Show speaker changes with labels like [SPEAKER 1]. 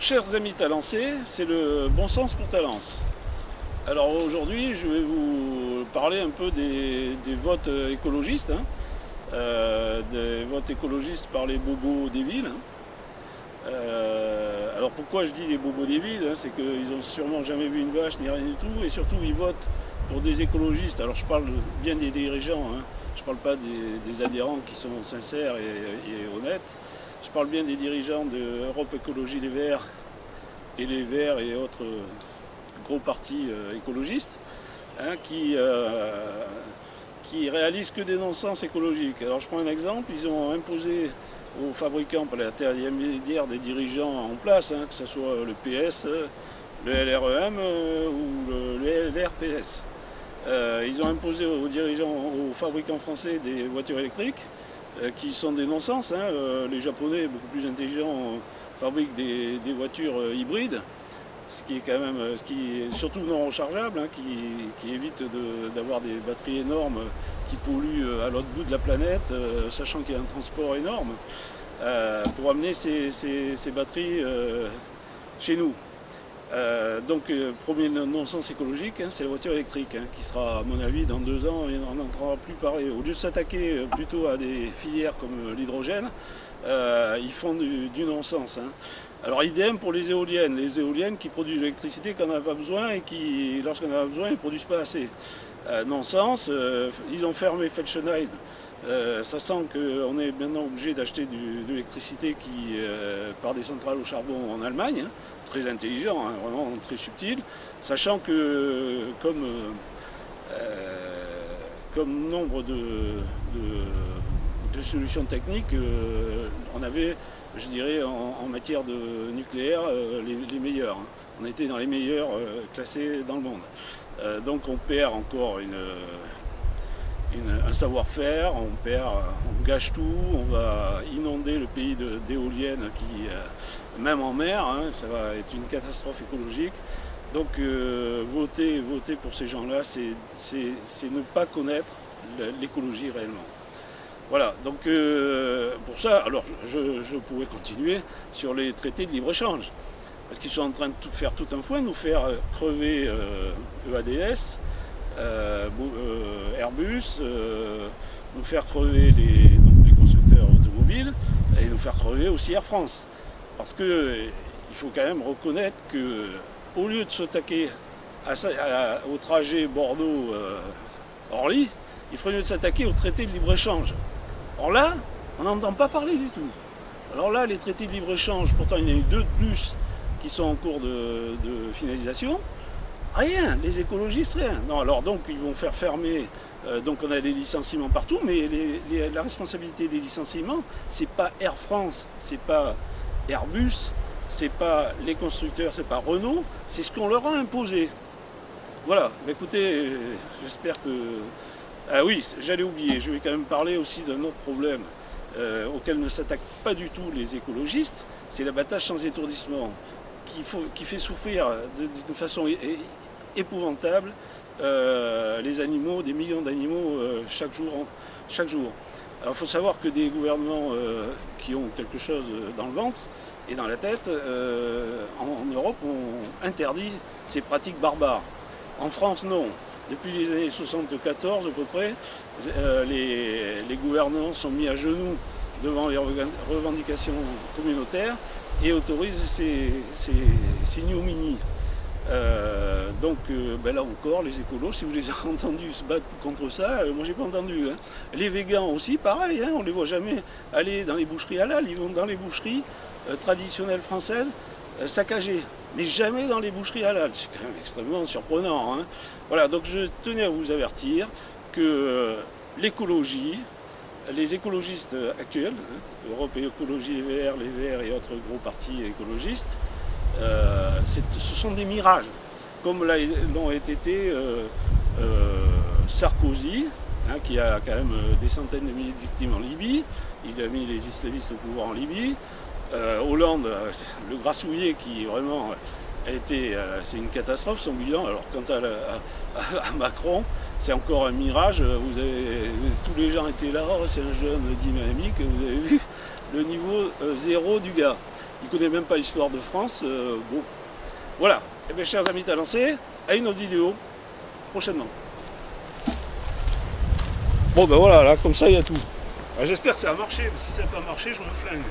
[SPEAKER 1] chers amis talancés, c'est le bon sens pour Talence. Alors aujourd'hui, je vais vous parler un peu des votes écologistes, des votes écologistes par les bobos des villes. Alors pourquoi je dis les bobos des villes, c'est qu'ils n'ont sûrement jamais vu une vache ni rien du tout, et surtout ils votent pour des écologistes. Alors je parle bien des dirigeants, je ne parle pas des adhérents qui sont sincères et honnêtes. Je parle bien des dirigeants de Europe Écologie Les Verts et autres gros partis écologistes qui réalisent que des non-sens écologiques. Alors je prends un exemple, ils ont imposé aux fabricants par l'intermédiaire des dirigeants en place, que ce soit le PS, le LREM ou le LRPS. Ils ont imposé aux dirigeants, aux fabricants français des voitures électriques qui sont des non-sens. Les Japonais, beaucoup plus intelligents, fabriquent des voitures hybrides, ce qui est surtout non rechargeable, qui évite d'avoir des batteries énormes qui polluent à l'autre bout de la planète, sachant qu'il y a un transport énorme pour amener ces batteries chez nous. Donc premier non-sens écologique, c'est la voiture électrique, qui sera à mon avis dans 2 ans, on n'entendra plus parler. Au lieu de s'attaquer plutôt à des filières comme l'hydrogène, ils font du non-sens. Alors idem pour les éoliennes qui produisent l'électricité quand on n'a pas besoin et qui, lorsqu'on en a besoin, ne produisent pas assez. Non-sens, ils ont fermé Felsenheim, sachant qu'on est maintenant obligé d'acheter de l'électricité par des centrales au charbon en Allemagne, très intelligent, vraiment très subtil, sachant que comme nombre de solutions techniques, on avait, je dirais, en matière de nucléaire, les meilleurs. On était dans les meilleurs classés dans le monde. Donc on perd encore un savoir-faire, on gâche tout, on va inonder le pays d'éoliennes qui, même en mer, ça va être une catastrophe écologique. Donc voter pour ces gens-là, c'est ne pas connaître l'écologie réellement. Voilà, donc pour ça, alors je pourrais continuer sur les traités de libre-échange, parce qu'ils sont en train de faire tout un foin, nous faire crever EADS, Airbus, nous faire crever les constructeurs automobiles, et nous faire crever aussi Air France. Parce qu'il faut quand même reconnaître qu'au lieu de s'attaquer au trajet Bordeaux-Orly, il ferait mieux de s'attaquer au traité de libre-échange. Or là, on n'entend pas parler du tout. Alors là, les traités de libre-échange, pourtant il y en a eu 2 de plus qui sont en cours de finalisation. Rien, les écologistes, rien. Non, alors donc ils vont faire fermer, donc on a des licenciements partout, mais la responsabilité des licenciements, c'est pas Air France, c'est pas Airbus, c'est pas les constructeurs, c'est pas Renault, c'est ce qu'on leur a imposé. Voilà, bah, écoutez, j'espère que... Ah oui, j'allais oublier, je vais quand même parler aussi d'un autre problème auquel ne s'attaquent pas du tout les écologistes, c'est l'abattage sans étourdissement, qui fait souffrir de façon épouvantable les animaux, des millions d'animaux chaque jour. Alors il faut savoir que des gouvernements qui ont quelque chose dans le ventre et dans la tête, en Europe, ont interdit ces pratiques barbares. En France, non. Depuis les années 74 à peu près, les gouvernants sont mis à genoux devant les revendications communautaires et autorisent ces ignominies. Donc là encore, les écolos, si vous les avez entendus se battre contre ça, moi j'ai pas entendu. Les végans aussi, pareil, on les voit jamais aller dans les boucheries halal, ils vont dans les boucheries traditionnelles françaises saccagées, mais jamais dans les boucheries halal. C'est quand même extrêmement surprenant. Voilà, donc je tenais à vous avertir que l'écologie, les écologistes actuels, Europe Écologie Les Verts et autres gros partis écologistes, ce sont des mirages, comme l'ont été Sarkozy, qui a quand même des centaines de milliers de victimes en Libye, il a mis les islamistes au pouvoir en Libye, Hollande, le grassouillet qui vraiment a été, c'est une catastrophe son bilan. Alors quant à Macron, c'est encore un mirage, tous les gens étaient là, c'est un jeune dynamique, vous avez vu le niveau zéro du gars. il connaît même pas l'histoire de France. Bon, voilà. Et bien, chers amis talancés, à une autre vidéo prochainement. Bon ben voilà, là comme ça il y a tout. J'espère que ça a marché, mais si ça n'a pas marché, je me flingue.